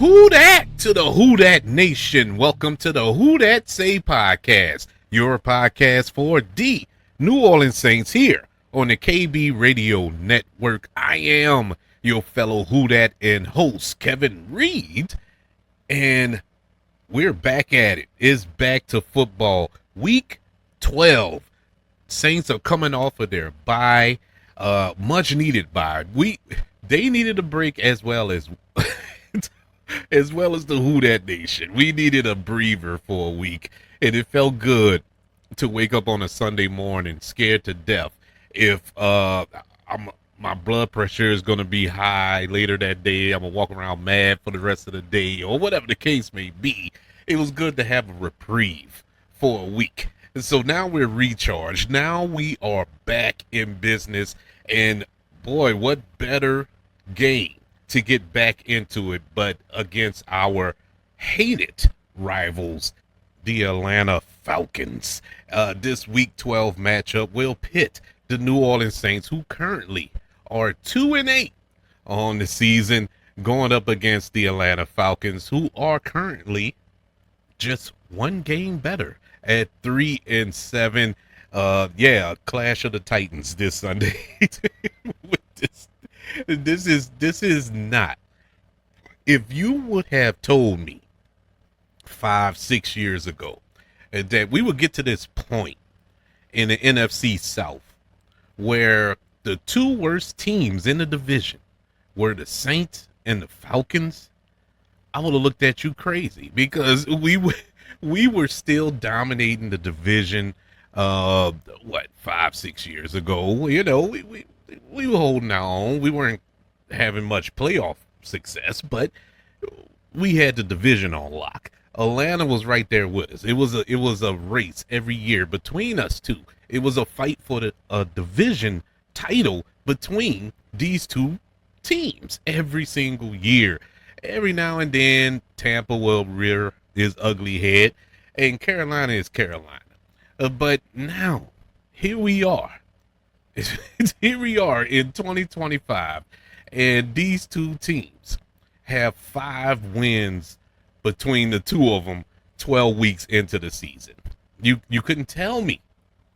Who dat to the Who Dat Nation? Welcome to the Who Dat Say podcast, your podcast for the New Orleans Saints here on the KB Radio Network. I am your fellow Who Dat and host, Kevin Reed, and we're back at it. It's back to football. Week 12. Saints are coming off of their bye, much needed bye. They needed a break as well as the Who Dat Nation. We needed a breather for a week, and it felt good to wake up on a Sunday morning scared to death if my blood pressure is going to be high later that day. I'm going to walk around mad for the rest of the day, or whatever the case may be. It was good to have a reprieve for a week. And so now we're recharged. Now we are back in business, and boy, what better game to get back into it but against our hated rivals, the Atlanta Falcons. This Week 12 matchup will pit the New Orleans Saints, who currently are 2-8 on the season, going up against the Atlanta Falcons, who are currently just one game better at 3-7. Clash of the Titans this Sunday. This is not. If you would have told me 5-6 years ago that we would get to this point in the NFC South where the two worst teams in the division were the Saints and the Falcons, I would have looked at you crazy, because we were still dominating the division 5-6 years ago. You know, we were holding our own. We weren't having much playoff success, but we had the division on lock. Atlanta was right there with us. It was a race every year between us two. It was a fight for a division title between these two teams every single year. Every now and then, Tampa will rear his ugly head, and Carolina is Carolina. But now, here we are. Here we are in 2025, and these two teams have 5 wins between the two of them 12 weeks into the season. You couldn't tell me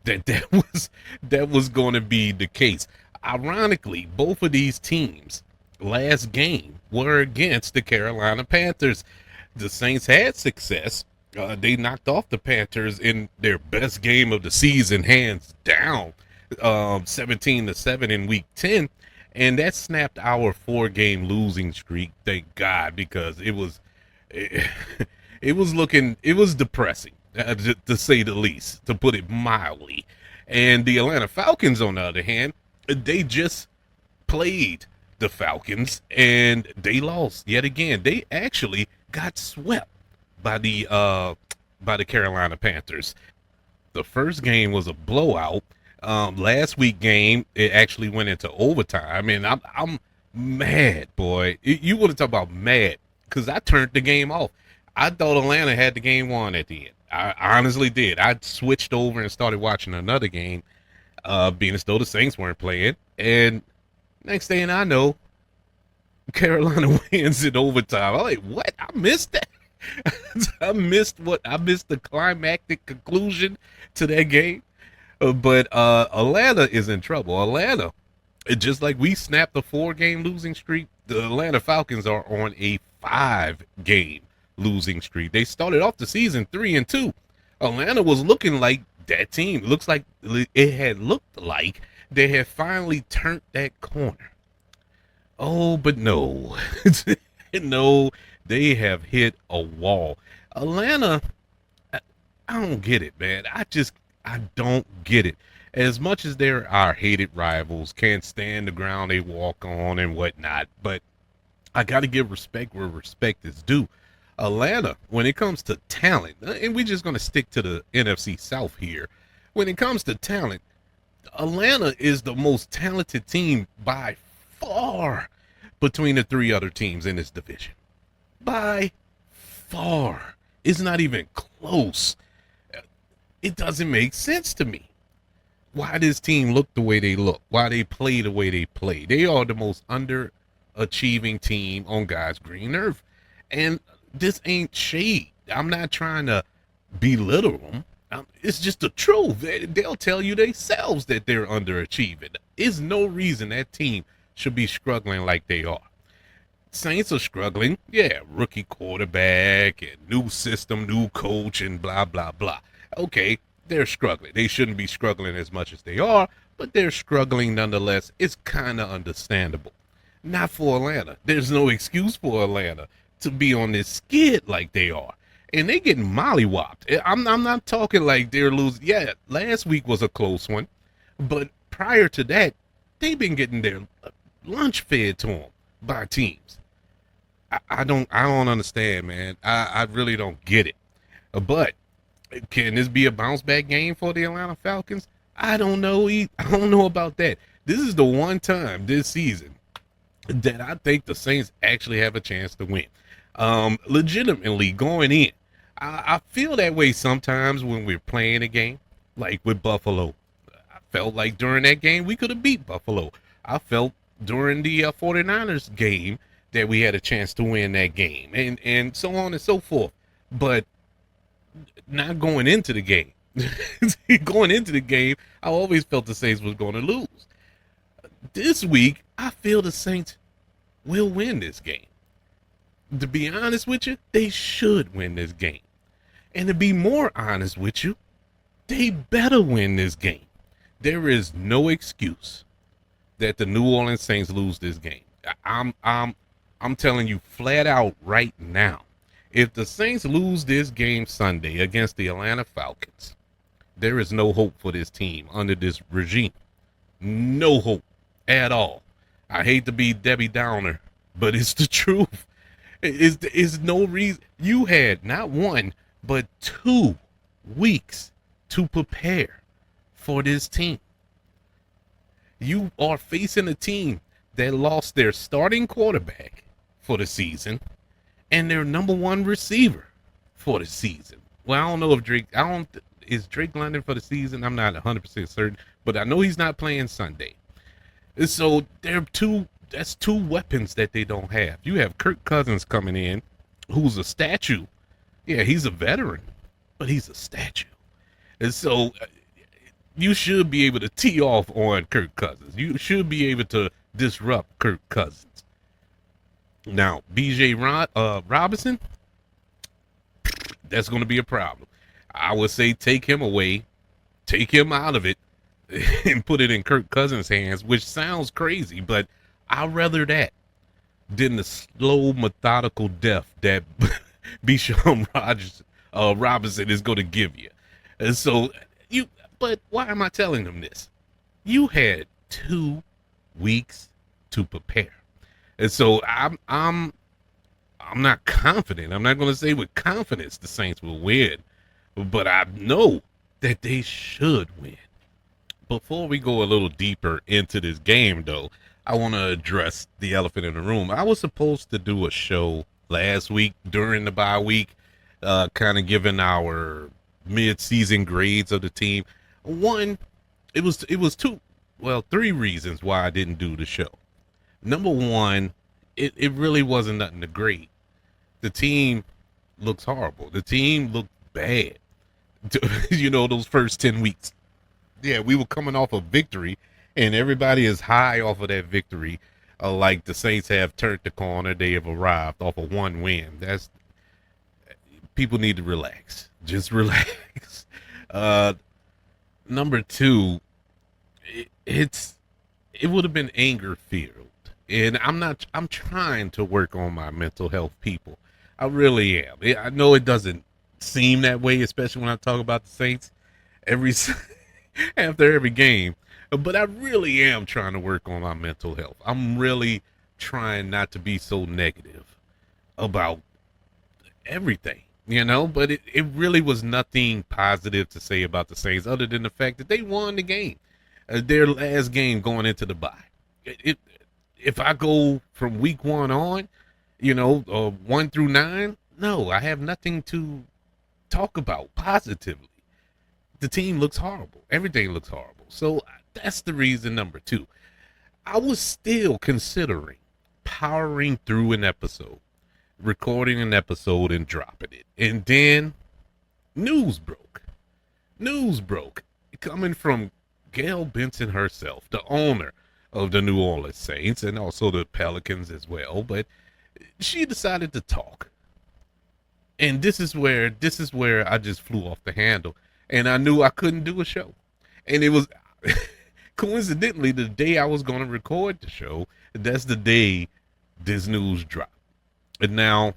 that was going to be the case. Ironically, both of these teams' last game were against the Carolina Panthers. The Saints had success. They knocked off the Panthers in their best game of the season, hands down, 17-7 in Week 10, and that snapped our 4-game losing streak. Thank God, because it was depressing, to say the least, to put it mildly. And the Atlanta Falcons, on the other hand, they just played the Falcons and they lost yet again. They actually got swept by the Carolina Panthers. The first game was a blowout. Last week game, it actually went into overtime, and I'm mad, boy. You want to talk about mad, because I turned the game off. I thought Atlanta had the game won at the end. I honestly did. I switched over and started watching another game, being as though the Saints weren't playing, and next thing I know, Carolina wins in overtime. I'm like, what? I missed that. I missed the climactic conclusion to that game. But Atlanta is in trouble. Atlanta, just like we snapped a 4-game losing streak, the Atlanta Falcons are on a 5-game losing streak. They started off the season 3-2. Atlanta was looking like that team. It had looked like they had finally turned that corner. Oh, but no. No, they have hit a wall. Atlanta, I don't get it, man. I don't get it. As much as they're our hated rivals, can't stand the ground they walk on and whatnot, but I got to give respect where respect is due. Atlanta, when it comes to talent, and we're just going to stick to the NFC South here. When it comes to talent, Atlanta is the most talented team by far between the 3 other teams in this division. By far. It's not even close. It doesn't make sense to me why this team look the way they look, why they play the way they play. They are the most underachieving team on God's green earth. And this ain't shade. I'm not trying to belittle them. It's just the truth. They'll tell you themselves that they're underachieving. There's no reason that team should be struggling like they are. Saints are struggling. Yeah, rookie quarterback and new system, new coach, and blah, blah, blah. Okay, they're struggling. They shouldn't be struggling as much as they are, but they're struggling nonetheless. It's kind of understandable. Not for Atlanta. There's no excuse for Atlanta to be on this skid like they are. And they getting mollywopped. I'm not talking like they're losing. Yeah, last week was a close one. But prior to that, they've been getting their lunch fed to them by teams. I don't understand, man. I really don't get it. But can this be a bounce back game for the Atlanta Falcons? I don't know. I don't know about that. This is the one time this season that I think the Saints actually have a chance to win. Legitimately going in. I feel that way sometimes when we're playing a game, like with Buffalo. I felt like during that game we could have beat Buffalo. I felt during the 49ers game that we had a chance to win that game, and so on and so forth. But not going into the game. Going into the game, I always felt the Saints was going to lose. This week, I feel the Saints will win this game. To be honest with you, they should win this game. And to be more honest with you, they better win this game. There is no excuse that the New Orleans Saints lose this game. I'm telling you flat out right now. If the Saints lose this game Sunday against the Atlanta Falcons, there is no hope for this team under this regime. No hope at all. I hate to be Debbie Downer, but it's the truth. It's no reason. You had not 1, but 2 weeks to prepare for this team. You are facing a team that lost their starting quarterback for the season and their number 1 receiver for the season. Well, I don't know if is Drake London for the season? I'm not 100% certain, but I know he's not playing Sunday. So that's 2 weapons that they don't have. You have Kirk Cousins coming in, who's a statue. Yeah, he's a veteran, but he's a statue. And so you should be able to tee off on Kirk Cousins. You should be able to disrupt Kirk Cousins. Now, B.J. Robinson, that's going to be a problem. I would say take him away, take him out of it, and put it in Kirk Cousins' hands, which sounds crazy, but I'd rather that than the slow, methodical death that Bijan Robinson is going to give you. And so, but why am I telling them this? You had 2 weeks to prepare. And so I'm not confident. I'm not going to say with confidence the Saints will win, but I know that they should win. Before we go a little deeper into this game, though, I want to address the elephant in the room. I was supposed to do a show last week during the bye week, kind of giving our mid-season grades of the team. One, it was 3 reasons why I didn't do the show. Number 1, it really wasn't nothing to grade. The team looks horrible. The team looked bad. Those first 10 weeks. Yeah, we were coming off a victory, and everybody is high off of that victory. Like the Saints have turned the corner. They have arrived off of 1 win. People need to relax. Just relax. Number 2, it would have been anger filled. And I'm trying to work on my mental health, people. I really am. I know it doesn't seem that way, especially when I talk about the Saints after every game. But I really am trying to work on my mental health. I'm really trying not to be so negative about everything, but it really was nothing positive to say about the Saints other than the fact that they won the game, their last game going into the bye. If I go from week 1 on, 1 through 9, no, I have nothing to talk about positively. The team looks horrible. Everything looks horrible. So that's the reason. Number 2, I was still considering powering through an episode recording an episode and dropping it. And then news broke. News broke. Coming from Gail Benson herself, the owner of the New Orleans Saints and also the Pelicans as well. But she decided to talk. And this is where I just flew off the handle. And I knew I couldn't do a show. And it was coincidentally the day I was going to record the show. That's the day this news dropped. And now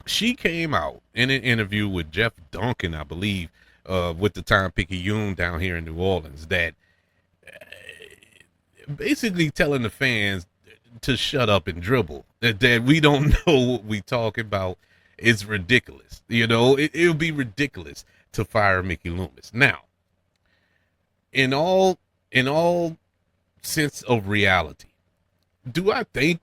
she came out in an interview with Jeff Duncan, I believe, with the Time-Picayune down here in New Orleans, that basically telling the fans to shut up and dribble, that we don't know what we talking about. It's ridiculous. You know, it would be ridiculous to fire Mickey Loomis. Now, in all sense of reality, do I think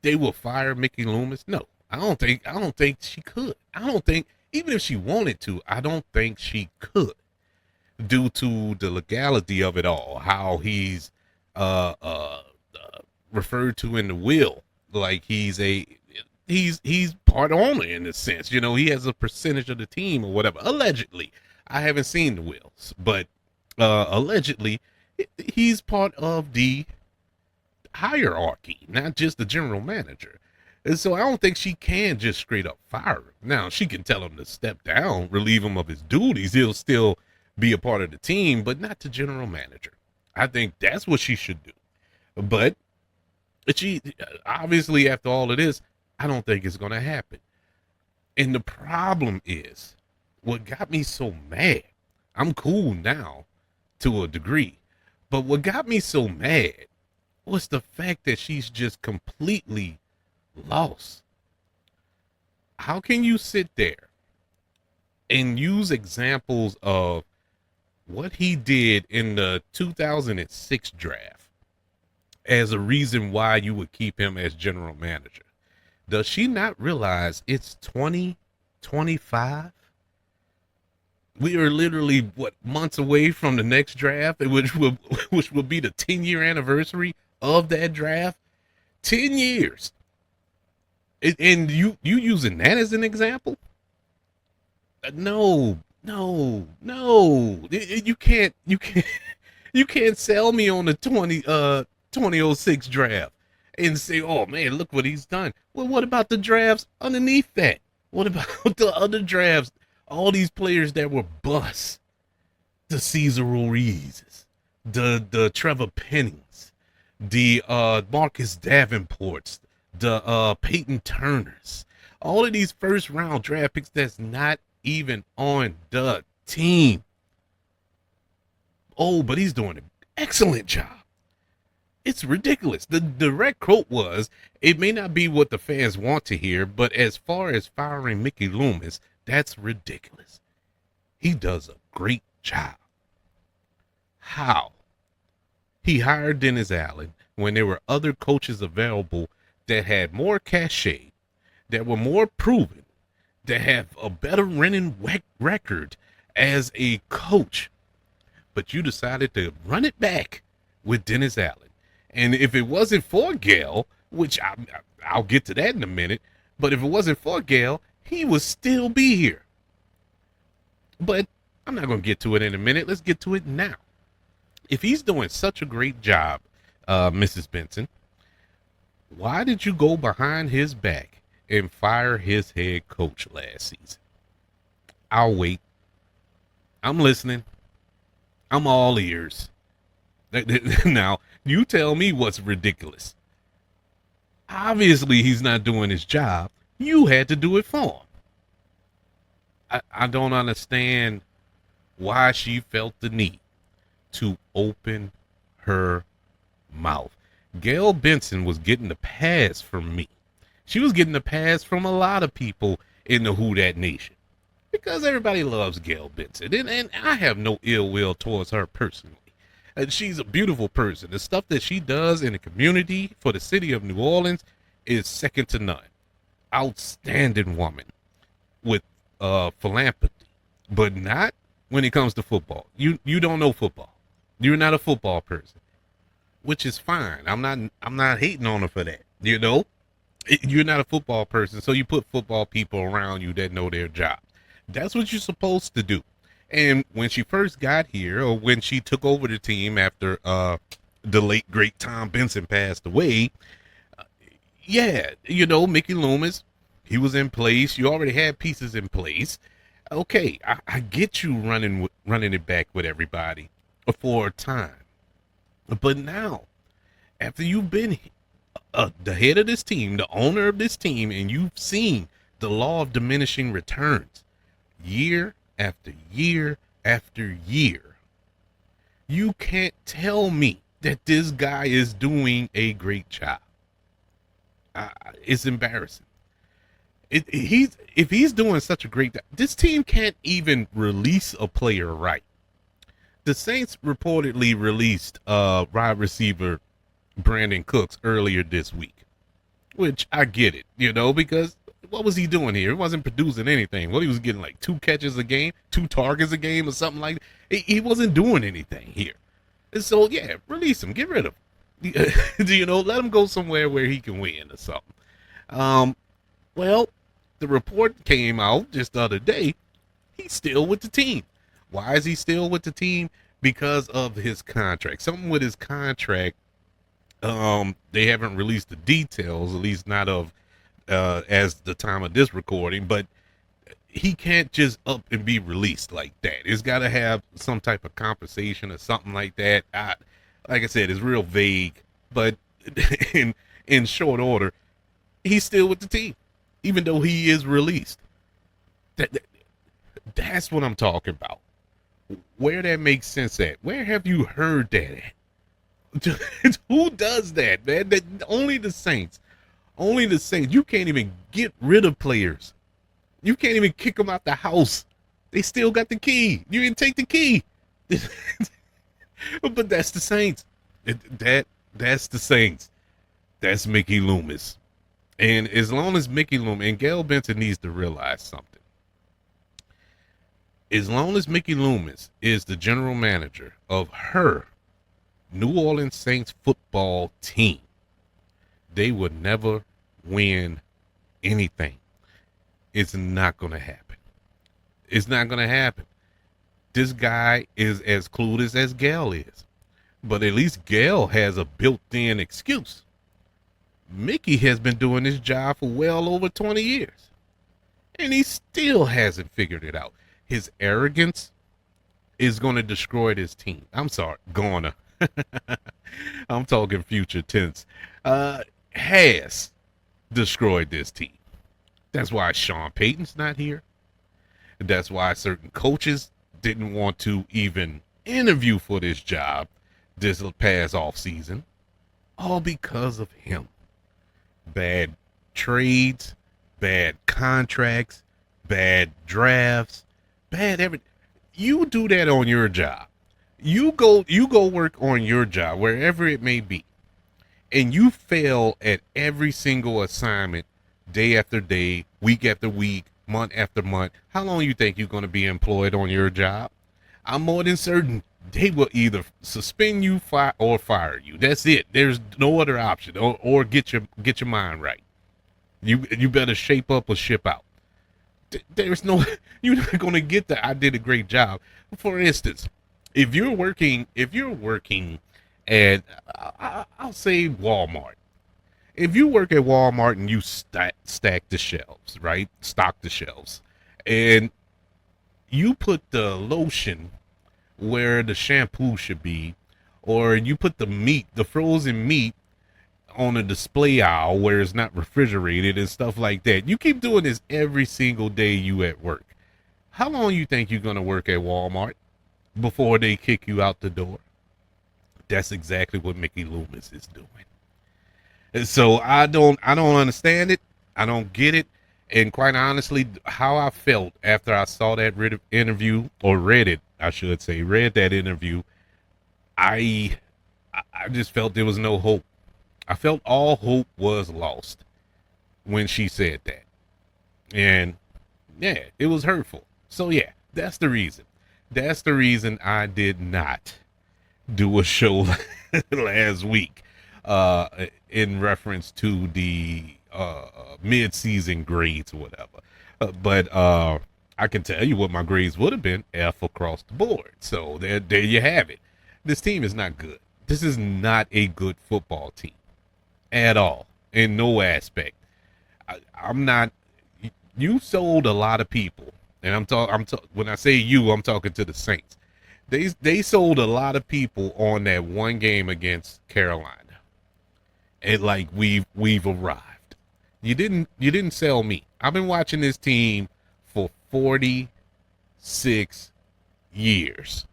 they will fire Mickey Loomis? No, I don't think she could. I don't think, even if she wanted to, I don't think she could, due to the legality of it all, how he's referred to in the will, like he's part owner in a sense. You know, he has a percentage of the team or whatever. Allegedly, I haven't seen the wills, but allegedly, he's part of the hierarchy, not just the general manager. And so I don't think she can just straight up fire him. Now, she can tell him to step down, relieve him of his duties. He'll still be a part of the team, but not the general manager. I think that's what she should do. But she, obviously, after all of this, I don't think it's going to happen. And the problem is, what got me so mad, I'm cool now to a degree, but what got me so mad was the fact that she's just completely lost. How can you sit there and use examples of what he did in the 2006 draft as a reason why you would keep him as general manager? Does she not realize it's 2025? We are literally, months away from the next draft, which will be the 10-year anniversary of that draft. 10 years. And you using that as an example? No. You can't sell me on the 2006 draft and say, oh man, look what he's done. Well, what about the drafts underneath that? What about the other drafts? All these players that were busts, the Cesar Ruizes, the Trevor Pennings, the Marcus Davenports, the Peyton Turners, all of these first round draft picks that's not even on the team. Oh, but he's doing an excellent job. It's ridiculous. The direct quote was, it may not be what the fans want to hear, but as far as firing Mickey Loomis, that's ridiculous. He does a great job. How? He hired Dennis Allen when there were other coaches available that had more cachet, that were more proven, that have a better winning record as a coach. But you decided to run it back with Dennis Allen. And if it wasn't for Gail, which I'll get to that in a minute, but if it wasn't for Gail, he would still be here. But I'm not going to get to it in a minute. Let's get to it now. If he's doing such a great job, Mrs. Benson, why did you go behind his back and fire his head coach last season? I'll wait. I'm listening. I'm all ears. Now, you tell me what's ridiculous. Obviously, he's not doing his job. You had to do it for him. I don't understand why she felt the need to open her mouth. Gail Benson was getting the pass from me. She was getting the pass from a lot of people in the Who Dat Nation, because everybody loves Gail Benson, and I have no ill will towards her personally. And she's a beautiful person. The stuff that she does in the community for the city of New Orleans is second to none. Outstanding woman with philanthropy, but not when it comes to football. You don't know football. You're not a football person, which is fine. I'm not hating on her for that. You know, You're not a football person, so you put football people around you that know their job. That's what you're supposed to do. And when she first got here, or when she took over the team after the late great Tom Benson passed away, yeah, Mickey Loomis, he was in place. You already had pieces in place. Okay, I get you running it back with everybody for a time, but now after you've been the head of this team, the owner of this team, and you've seen the law of diminishing returns year after year after year, you can't tell me that this guy is doing a great job. It's embarrassing. If he's doing such a great job, this team can't even release a player right. The Saints reportedly released wide receiver Brandon Cooks earlier this week, which I get it, because what was he doing here? He wasn't producing anything. Well, he was getting like 2 catches a game, 2 targets a game, or something like that. He wasn't doing anything here. And so, yeah, release him, get rid of him. Let him go somewhere where he can win or something. Well, the report came out just the other day. He's still with the team. Why is he still with the team? Because of his contract. Something with his contract. They haven't released the details, at least not of as the time of this recording, but he can't just up and be released like that. It's got to have some type of compensation or something like that. Like I said, it's real vague, but in short order, he's still with the team, even though he is released. That's what I'm talking about. Where that makes sense at? Where have you heard that at? Who does that, man? Only the Saints. Only the Saints. You can't even get rid of players. You can't even kick them out the house. They still got the key. You didn't take the key. But that's the Saints. That's the Saints. That's Mickey Loomis. And as long as Mickey Loomis, and Gail Benson needs to realize something. As long as Mickey Loomis is the general manager of her New Orleans Saints football team, they would never win anything. It's not going to happen. It's not going to happen. This guy is as clueless as Gail is. But at least Gail has a built-in excuse. Mickey has been doing this job for well over 20 years. And he still hasn't figured it out. His arrogance is going to destroy this team. I'm sorry, gonna. I'm talking future tense. Has destroyed this team. That's why Sean Payton's not here. That's why certain coaches didn't want to even interview for this job this past off season. All because of him. Bad trades, bad contracts, bad drafts, bad everything. You do that on your job. You go work on your job, wherever it may be, and you fail at every single assignment, day after day, week after week, month after month. How long you think you're going to be employed on your job? I'm more than certain they will either suspend you, fire you. That's it. There's no other option, or get your mind right. You better shape up or ship out. There's no, you're not going to get that I did a great job. For instance, if you're working at, I'll say Walmart. If you work at Walmart and you stack the shelves, right? Stock the shelves. And you put the lotion where the shampoo should be, or you put the frozen meat on a display aisle where it's not refrigerated and stuff like that. You keep doing this every single day you at work. How long you think you're going to work at Walmart before they kick you out the door? That's exactly what Mickey Loomis is doing. And so I don't understand it. I don't get it. And quite honestly, how I felt after I saw that interview, or read it, I should say, read that interview, I just felt there was no hope. I felt all hope was lost when she said that. And yeah, it was hurtful. So yeah, that's the reason. That's the reason I did not do a show last week. in reference to the mid-season grades or whatever. But I can tell you what my grades would have been: F across the board. So there you have it. This team is not good. This is not a good football team at all, in no aspect. I'm not. You sold a lot of people, and when I say you, I'm talking to the Saints. They sold a lot of people on that one game against Carolina, and like we've arrived. You didn't sell me. I've been watching this team for 46 years.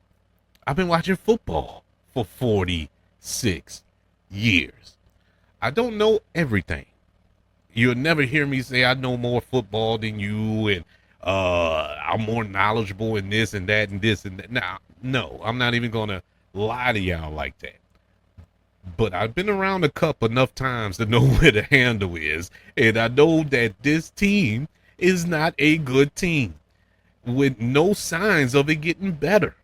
I've been watching football for 46 years. I don't know everything. You'll never hear me say I know more football than you, and I'm more knowledgeable in this and that and this and that. Now, no, I'm not even gonna lie to y'all like that. But I've been around the cup enough times to know where the handle is, and I know that this team is not a good team with no signs of it getting better.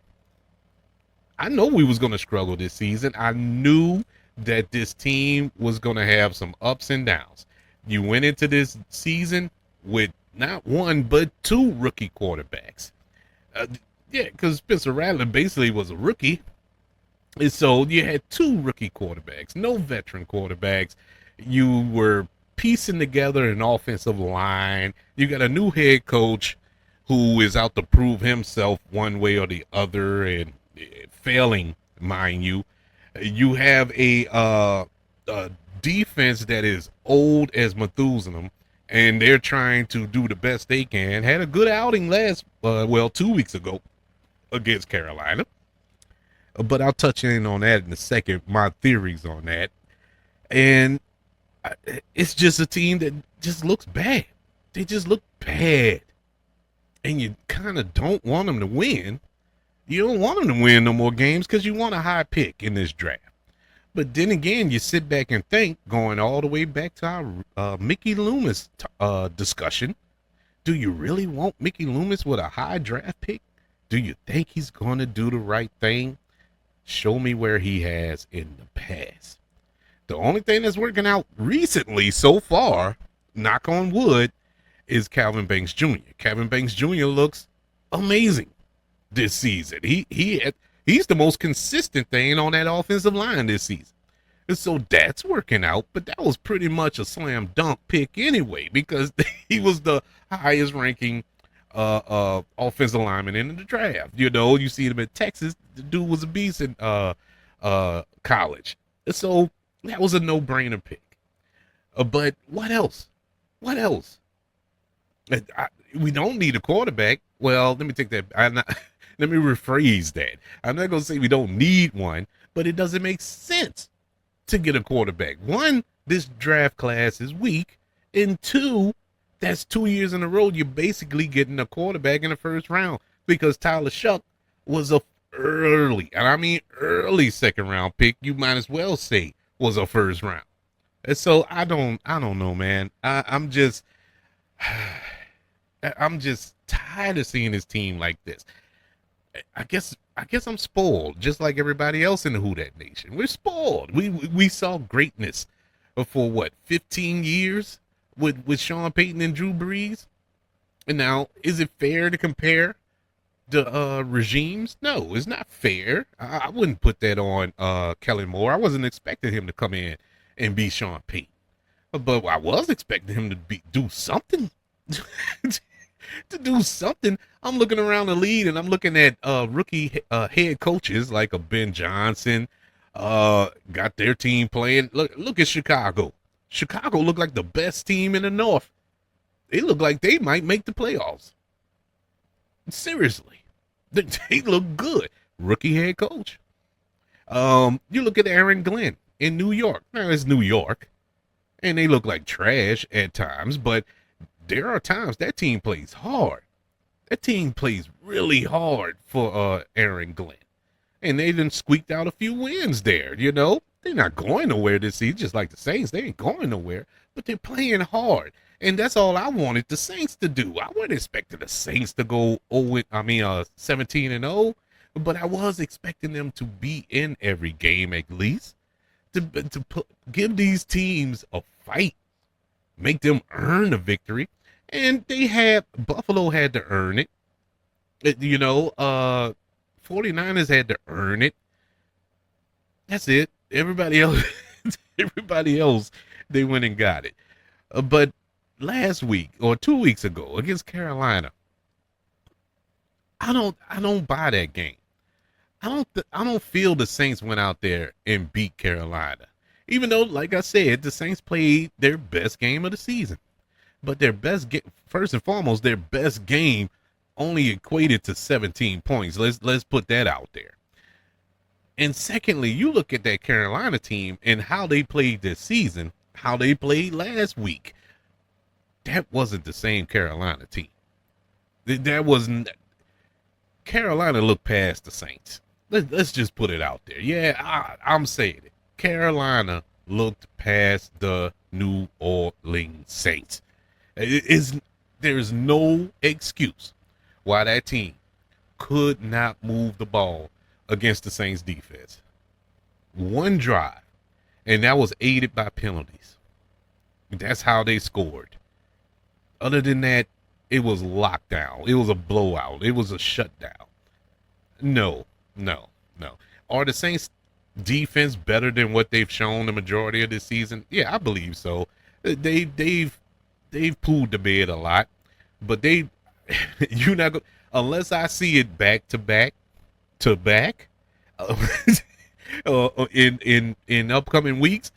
I know we was gonna struggle this season. I knew that this team was gonna have some ups and downs. You went into this season with not one but two rookie quarterbacks. Yeah, because Spencer Rattler basically was a rookie. And so you had two rookie quarterbacks, no veteran quarterbacks. You were piecing together an offensive line. You got a new head coach who is out to prove himself one way or the other and failing, mind you. You have a defense that is old as Methuselah, and they're trying to do the best they can. Had a good outing 2 weeks ago against Carolina. But I'll touch in on that in a second, my theories on that. And it's just a team that just looks bad. They just look bad. And you kind of don't want them to win. You don't want them to win no more games because you want a high pick in this draft. But then again, you sit back and think, going all the way back to our Mickey Loomis discussion, do you really want Mickey Loomis with a high draft pick? Do you think he's going to do the right thing? Show me where he has in the past. The only thing that's working out recently so far, knock on wood, is Calvin Banks Jr. Calvin Banks Jr. looks amazing this season. He's the most consistent thing on that offensive line this season. And so that's working out, but that was pretty much a slam dunk pick anyway, because he was the highest ranking offensive lineman in the draft. You know, you see him at Texas, the dude was a beast in college. So that was a no-brainer pick. But what else? What else? We don't need a quarterback. Well, let me take that. Let me rephrase that. I'm not going to say we don't need one, but it doesn't make sense to get a quarterback. One, this draft class is weak. And two, that's 2 years in a row you're basically getting a quarterback in the first round, because Tyler Shuck was a early, and I mean early second round pick. You might as well say was a first round. And so I don't know, man. I'm just tired of seeing this team like this. I guess I'm spoiled, just like everybody else in the Who Dat Nation. We're spoiled. We saw greatness for what, 15 years with Sean Payton and Drew Brees. And now, is it fair to compare the regimes? No, it's not fair. I wouldn't put that on Kellen Moore. I wasn't expecting him to come in and be Sean Payton, but I was expecting him to do something. To do something. I'm looking around the league and I'm looking at rookie head coaches like a Ben Johnson, got their team playing. Look at Chicago. Chicago looked like the best team in the North. They look like they might make the playoffs. Seriously, they look good. Rookie head coach. You look at Aaron Glenn in New York. Now it's New York, and they look like trash at times, but there are times that team plays hard. That team plays really hard for Aaron Glenn. And they done squeaked out a few wins there, you know. They're not going nowhere this season, just like the Saints. They ain't going nowhere, but they're playing hard. And that's all I wanted the Saints to do. I wasn't expecting the Saints to go 17-0, but I was expecting them to be in every game at least, give these teams a fight, make them earn a victory. And Buffalo had to earn it. 49ers had to earn it. That's it. Everybody else, they went and got it. But last week or 2 weeks ago against Carolina, I don't buy that game. I don't feel the Saints went out there and beat Carolina. Even though, like I said, the Saints played their best game of the season. But first and foremost, their best game only equated to 17 points. Let's put that out there. And secondly, you look at that Carolina team and how they played this season, how they played last week. That wasn't the same Carolina team. That wasn't. Carolina looked past the Saints. Let's just put it out there. Yeah, I'm saying it. Carolina looked past the New Orleans Saints. There's no excuse why that team could not move the ball against the Saints defense. One drive, and that was aided by penalties. That's how they scored. Other than that, it was lockdown. It was a blowout. It was a shutdown. No. Are the Saints defense better than what they've shown the majority of this season? Yeah, I believe so. They've pulled the bed a lot, but you're not going unless I see it back to back in upcoming weeks.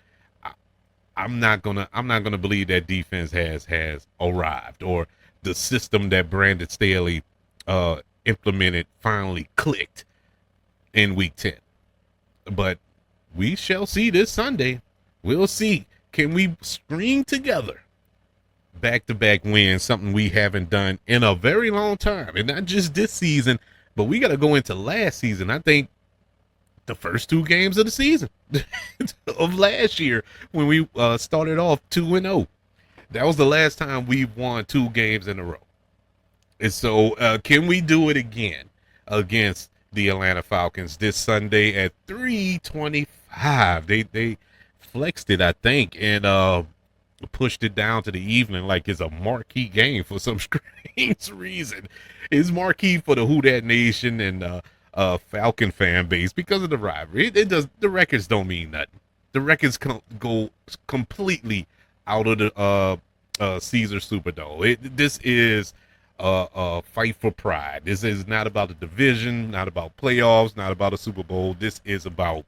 I'm not gonna believe that defense has arrived, or the system that Brandon Staley implemented finally clicked in week 10. But we shall see this Sunday. We'll see. Can we string together back-to-back wins, something we haven't done in a very long time, and not just this season, but we got to go into last season. I think the first 2 games of the season of last year when we started off 2-0. That was the last time we won 2 games in a row. And so can we do it again against the Atlanta Falcons this Sunday at 3:25? They flexed it, I think, and pushed it down to the evening like it's a marquee game for some strange reason. It's marquee for the Who Dat Nation and Falcon fan base because of the rivalry. The records don't mean nothing. The records go completely out of the Caesars Superdome. This is a fight for pride. This is not about a division, not about playoffs, not about a Super Bowl. This is about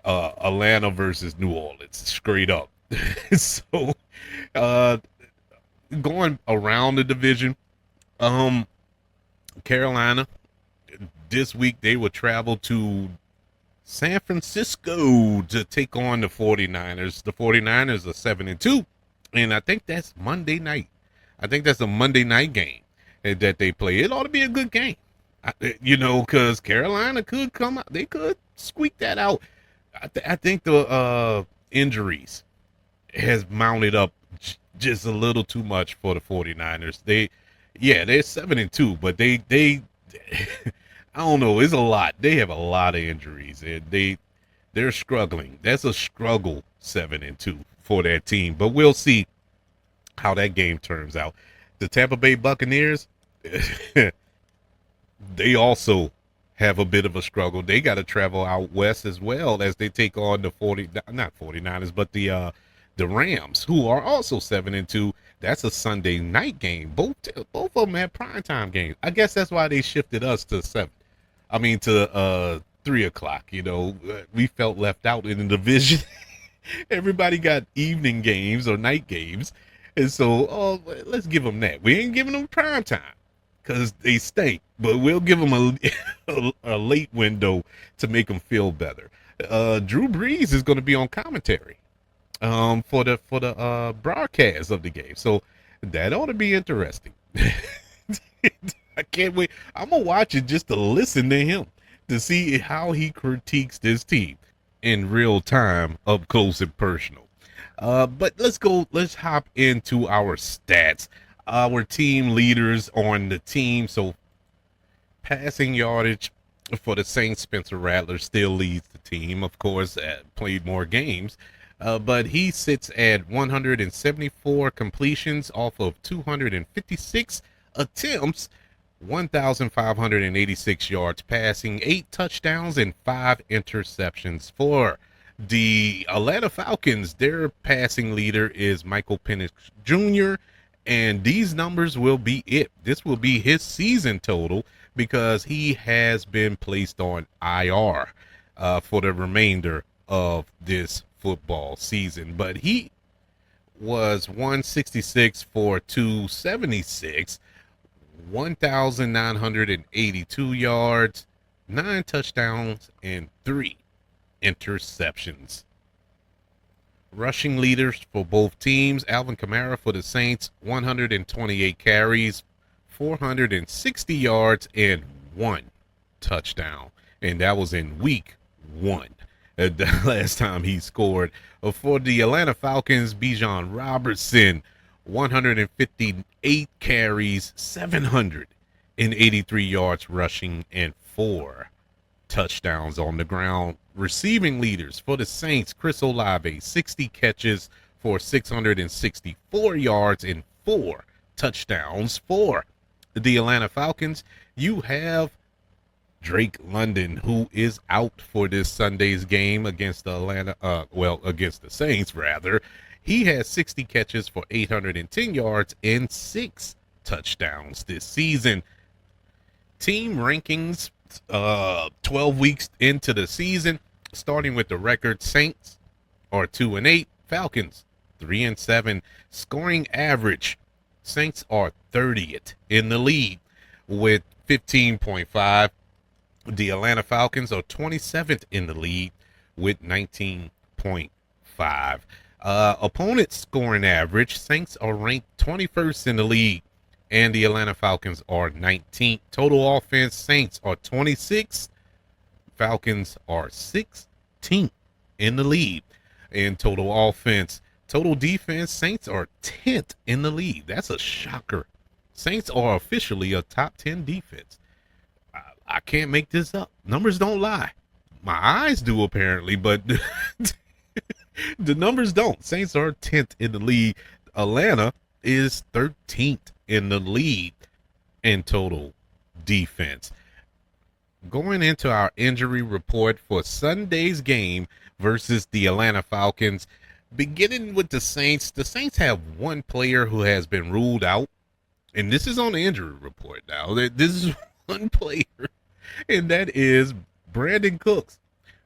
Atlanta versus New Orleans, straight up. So, going around the division, Carolina, this week they will travel to San Francisco to take on the 49ers. The 49ers are 7-2, and I think that's Monday night. I think that's a Monday night game that they play. It ought to be a good game, because Carolina could come out. They could squeak that out. I think the injuries has mounted up just a little too much for the 49ers. They're 7-2, but they I don't know, it's a lot. They have a lot of injuries, and they're struggling. That's a struggle 7-2 for that team, but we'll see how that game turns out. The Tampa Bay Buccaneers, they also have a bit of a struggle. They got to travel out west as well as they take on the 49ers, but the Rams, who are also 7-2. That's a Sunday night game. Both of them have primetime games. I guess that's why they shifted us to 3 o'clock. We felt left out in the division. Everybody got evening games or night games. And so, let's give them that. We ain't giving them primetime because they stink, but we'll give them a late window to make them feel better. Drew Brees is going to be on commentary for the broadcast of the game, so that ought to be interesting. I can't wait. I'm gonna watch it just to listen to him, to see how he critiques this team in real time, up close and personal. But let's hop into our stats, our team leaders on the team. So passing yardage for the Saints, Spencer Rattler still leads the team, of course, played more games. But he sits at 174 completions off of 256 attempts, 1,586 yards passing, 8 touchdowns, and 5 interceptions for the Atlanta Falcons. Their passing leader is Michael Penix Jr., and these numbers will be it. This will be his season total because he has been placed on IR for the remainder of this football season. But he was 166 for 276, 1,982 yards, 9 touchdowns, and 3 interceptions. Rushing leaders for both teams: Alvin Kamara for the Saints, 128 carries, 460 yards, and 1 touchdown. And that was in week 1. The last time he scored. For the Atlanta Falcons, Bijan Robertson, 158 carries, 783 yards rushing, and 4 touchdowns on the ground. Receiving leaders for the Saints: Chris Olave, 60 catches for 664 yards and 4 touchdowns. For the Atlanta Falcons, you have Drake London, who is out for this Sunday's game against the against the Saints, rather. He has 60 catches for 810 yards and 6 touchdowns this season. Team rankings, 12 weeks into the season, starting with the record: Saints are 2-8, Falcons 3-7. Scoring average: Saints are 30th in the league with 15.5. The Atlanta Falcons are 27th in the league with 19.5. Opponent scoring average: Saints are ranked 21st in the league, and the Atlanta Falcons are 19th. Total offense: Saints are 26th, Falcons are 16th in the league. And total offense. Total defense: Saints are 10th in the league. That's a shocker. Saints are officially a top 10 defense. I can't make this up. Numbers don't lie. My eyes do, apparently, but the numbers don't. Saints are 10th in the league. Atlanta is 13th in the league in total defense. Going into our injury report for Sunday's game versus the Atlanta Falcons, beginning with the Saints have one player who has been ruled out, and this is on the injury report now. This is one player, and that is Brandon Cooks.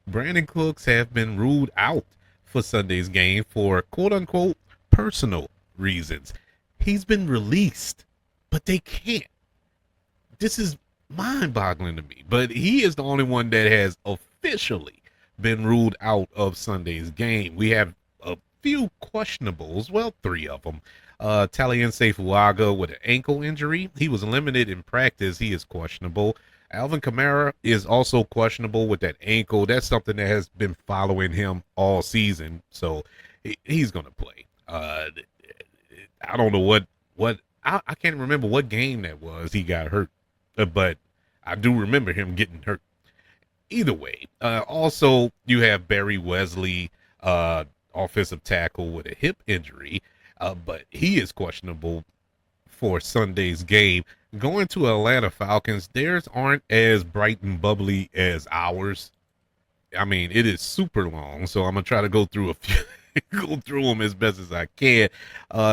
Brandon Cooks have been ruled out for Sunday's game for quote-unquote personal reasons. He's been released, but they can't. This is mind-boggling to me, but he is the only one that has officially been ruled out of Sunday's game. We have a few questionables, well, 3 of them. Taliense Fuaga with an ankle injury. He was limited in practice. He is questionable. Alvin Kamara is also questionable with that ankle. That's something that has been following him all season, so he's going to play. I don't know what I can't remember what game that was he got hurt, but I do remember him getting hurt. Either way, also you have Barry Wesley, offensive tackle, with a hip injury, but he is questionable for Sunday's game. Going to Atlanta Falcons, theirs aren't as bright and bubbly as ours. I mean, it is super long, so I'm gonna try to go through a few, go through them as best as I can.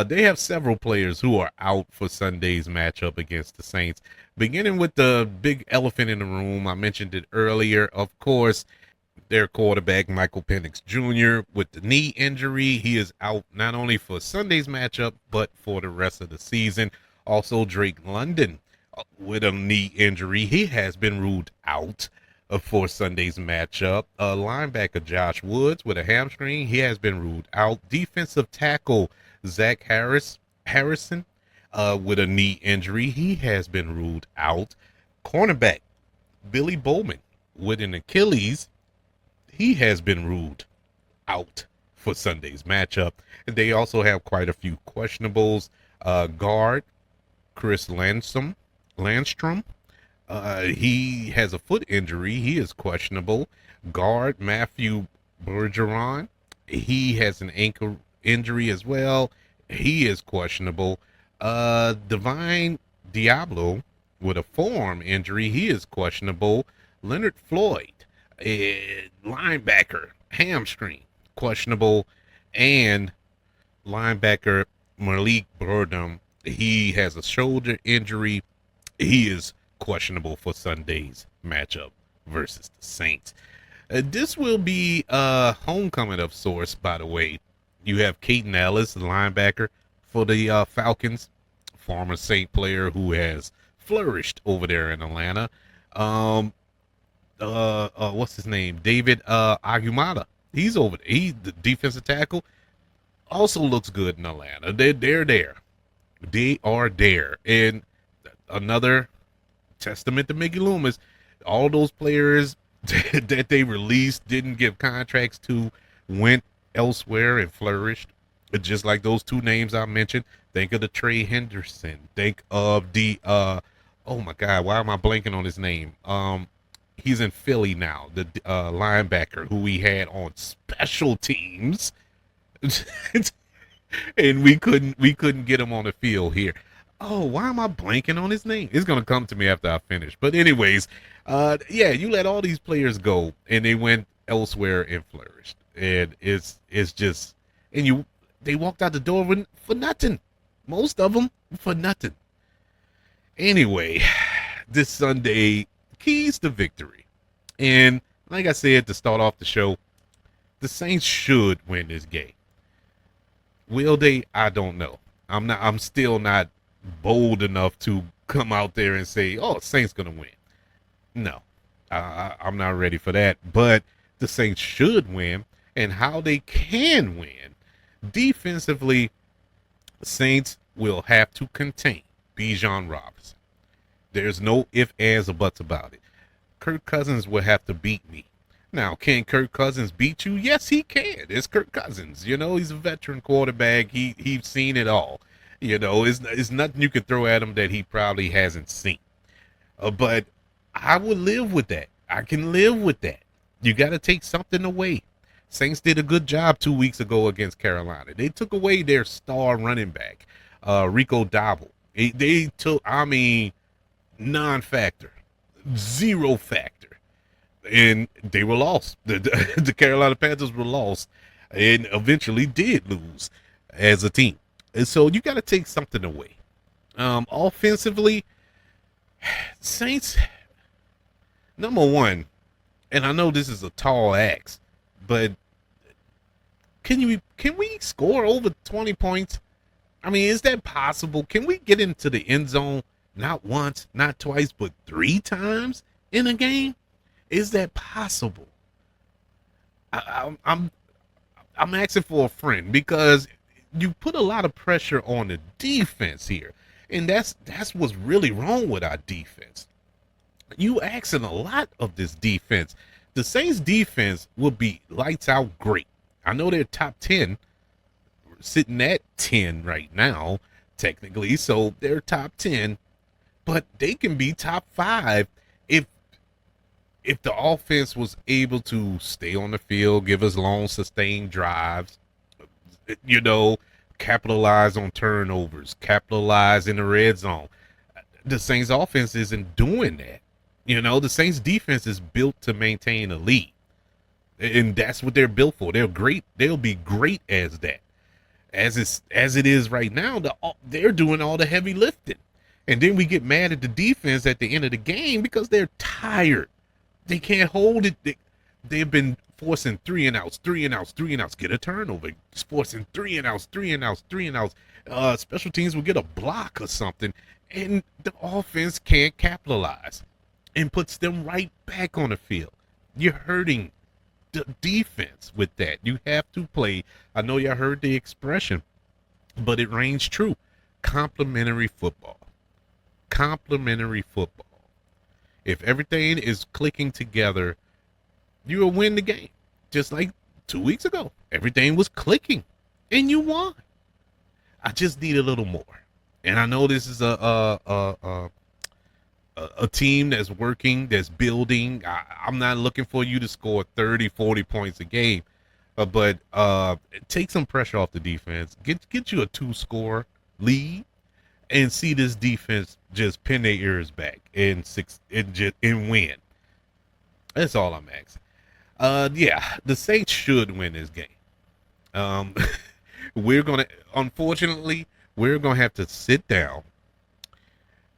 They have several players who are out for Sunday's matchup against the Saints. Beginning with the big elephant in the room, I mentioned it earlier. Of course, their quarterback, Michael Penix Jr., with the knee injury. He is out not only for Sunday's matchup, but for the rest of the season. Also, Drake London with a knee injury. He has been ruled out for Sunday's matchup. Linebacker Josh Woods with a hamstring. He has been ruled out. Defensive tackle Zach Harrison with a knee injury. He has been ruled out. Cornerback Billy Bowman with an Achilles. He has been ruled out for Sunday's matchup. And they also have quite a few questionables. Guard Chris Landstrom, He has a foot injury. He is questionable. Guard Matthew Bergeron, he has an ankle injury as well. He is questionable. Divine Diablo with a forearm injury. He is questionable. Leonard Floyd, linebacker, hamstring, questionable. And linebacker Malik Burdom, he has a shoulder injury. He is questionable for Sunday's matchup versus the Saints. This will be a homecoming of sorts, by the way. You have Caden Ellis, the linebacker for the Falcons, former Saint player who has flourished over there in Atlanta. What's his name? David Agumata. He's over there. He's the defensive tackle. Also looks good in Atlanta. They're there. They are there. And another testament to Mickey Loomis, all those players that they released, didn't give contracts to, went elsewhere and flourished. Just like those two names I mentioned. Think of the Trey Henderson. Think of the oh my God, why am I blanking on his name? He's in Philly now, the linebacker who we had on special teams. And we couldn't get him on the field here. Oh, why am I blanking on his name? It's gonna come to me after I finish. But anyways, yeah, you let all these players go and they went elsewhere and flourished. And it's just, and they walked out the door for nothing. Most of them for nothing. Anyway, this Sunday, keys to victory. And like I said to start off the show, the Saints should win this game. Will they? I don't know. I'm still not bold enough to come out there and say, oh, Saints gonna win. No, I'm not ready for that. But the Saints should win, and how they can win defensively, Saints will have to contain Bijan Robinson. There's no ifs, ands, or buts about it. Kirk Cousins will have to beat me. Now, can Kirk Cousins beat you? Yes, he can. It's Kirk Cousins. You know, he's a veteran quarterback. He's seen it all. You know, it's nothing you can throw at him that he probably hasn't seen. But I would live with that. I can live with that. You got to take something away. Saints did a good job 2 weeks ago against Carolina. They took away their star running back, Rico Dowdle. They took, non-factor, zero factor. And they were lost. The Carolina Panthers were lost and eventually did lose as a team. And so you got to take something away. Offensively, Saints, number one, and I know this is a tall ask, but can we score over 20 points? I mean, is that possible? Can we get into the end zone not once, not twice, but 3 times in a game? Is that possible? I'm asking for a friend because you put a lot of pressure on the defense here, and that's what's really wrong with our defense. You asking a lot of this defense. The Saints defense will be lights out great. I know they're top 10, sitting at 10 right now, technically, so they're top 10, but they can be top 5 if the offense was able to stay on the field, give us long, sustained drives, you know, capitalize on turnovers, capitalize in the red zone. The Saints offense isn't doing that. You know, the Saints defense is built to maintain a lead. And that's what they're built for. They're great. They'll be great as that. As it is right now, they're doing all the heavy lifting. And then we get mad at the defense at the end of the game because they're tired. They can't hold it. They've been forcing 3 and outs, 3 and outs, 3 and outs, get a turnover, forcing 3 and outs, 3 and outs, 3 and outs. Special teams will get a block or something, and the offense can't capitalize and puts them right back on the field. You're hurting the defense with that. You have to play. I know y'all heard the expression, but it reigns true. Complementary football. Complementary football. If everything is clicking together, you will win the game. Just like 2 weeks ago, everything was clicking, and you won. I just need a little more. And I know this is a a team that's working, that's building. I'm not looking for you to score 30, 40 points a game, but take some pressure off the defense. Get you a 2-score lead and see this defense just pin their ears back and win. That's all I'm asking. Yeah, the Saints should win this game. Um, unfortunately, we're gonna have to sit down,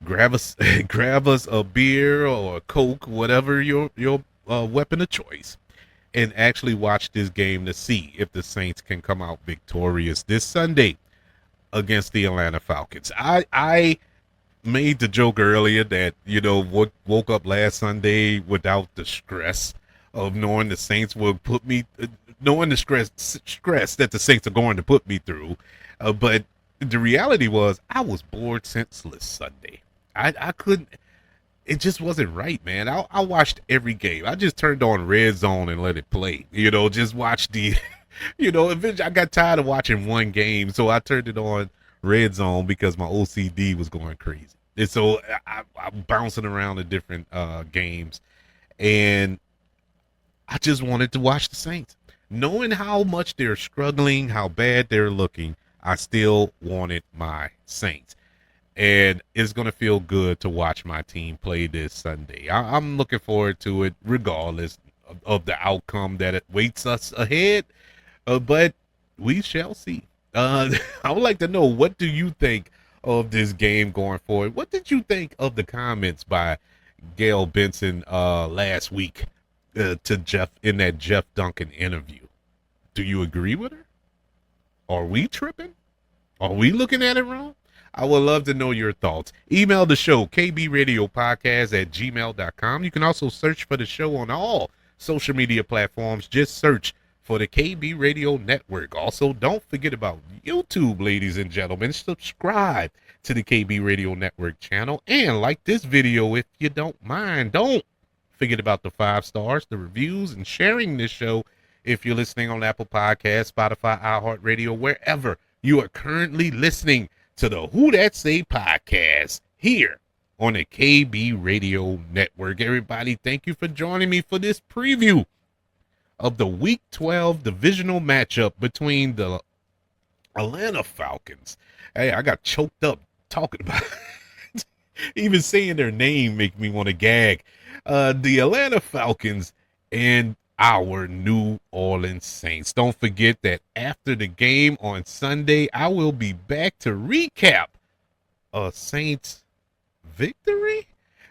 grab us, grab us a beer or a Coke, whatever your weapon of choice, and actually watch this game to see if the Saints can come out victorious this Sunday against the Atlanta Falcons. I made the joke earlier that, woke up last Sunday without the stress of knowing the Saints will put me, knowing the stress that the Saints are going to put me through. But the reality was I was bored senseless Sunday. I couldn't, it just wasn't right, man. I watched every game. I just turned on Red Zone and let it play, just watch the, eventually I got tired of watching one game. So I turned it on Red Zone because my OCD was going crazy. And so I'm bouncing around the different games, and I just wanted to watch the Saints. Knowing how much they're struggling, how bad they're looking, I still wanted my Saints. And it's going to feel good to watch my team play this Sunday. I'm looking forward to it regardless of the outcome that it waits us ahead. But we shall see. I would like to know, what do you think of this game going forward? What did you think of the comments by Gail Benson last week to Jeff in that Jeff Duncan interview? Do you agree with her? Are we tripping? Are we looking at it wrong? I would love to know your thoughts. Email the show, kbradiopodcast@gmail.com. You can also search for the show on all social media platforms. Just search for the KB Radio Network. Also, don't forget about YouTube, ladies and gentlemen. Subscribe to the KB Radio Network channel and like this video if you don't mind. Don't forget about the 5 stars, the reviews, and sharing this show if you're listening on Apple Podcasts, Spotify, iHeartRadio, wherever you are currently listening to the Who That Say podcast here on the KB Radio Network. Everybody, thank you for joining me for this preview of the Week 12 divisional matchup between the Atlanta Falcons. Hey, I got choked up talking about it. Even saying their name make me want to gag. The Atlanta Falcons and our New Orleans Saints. Don't forget that after the game on Sunday, I will be back to recap a Saints victory.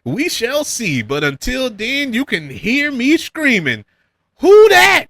We shall see. But until then, you can hear me screaming, "Who dat?"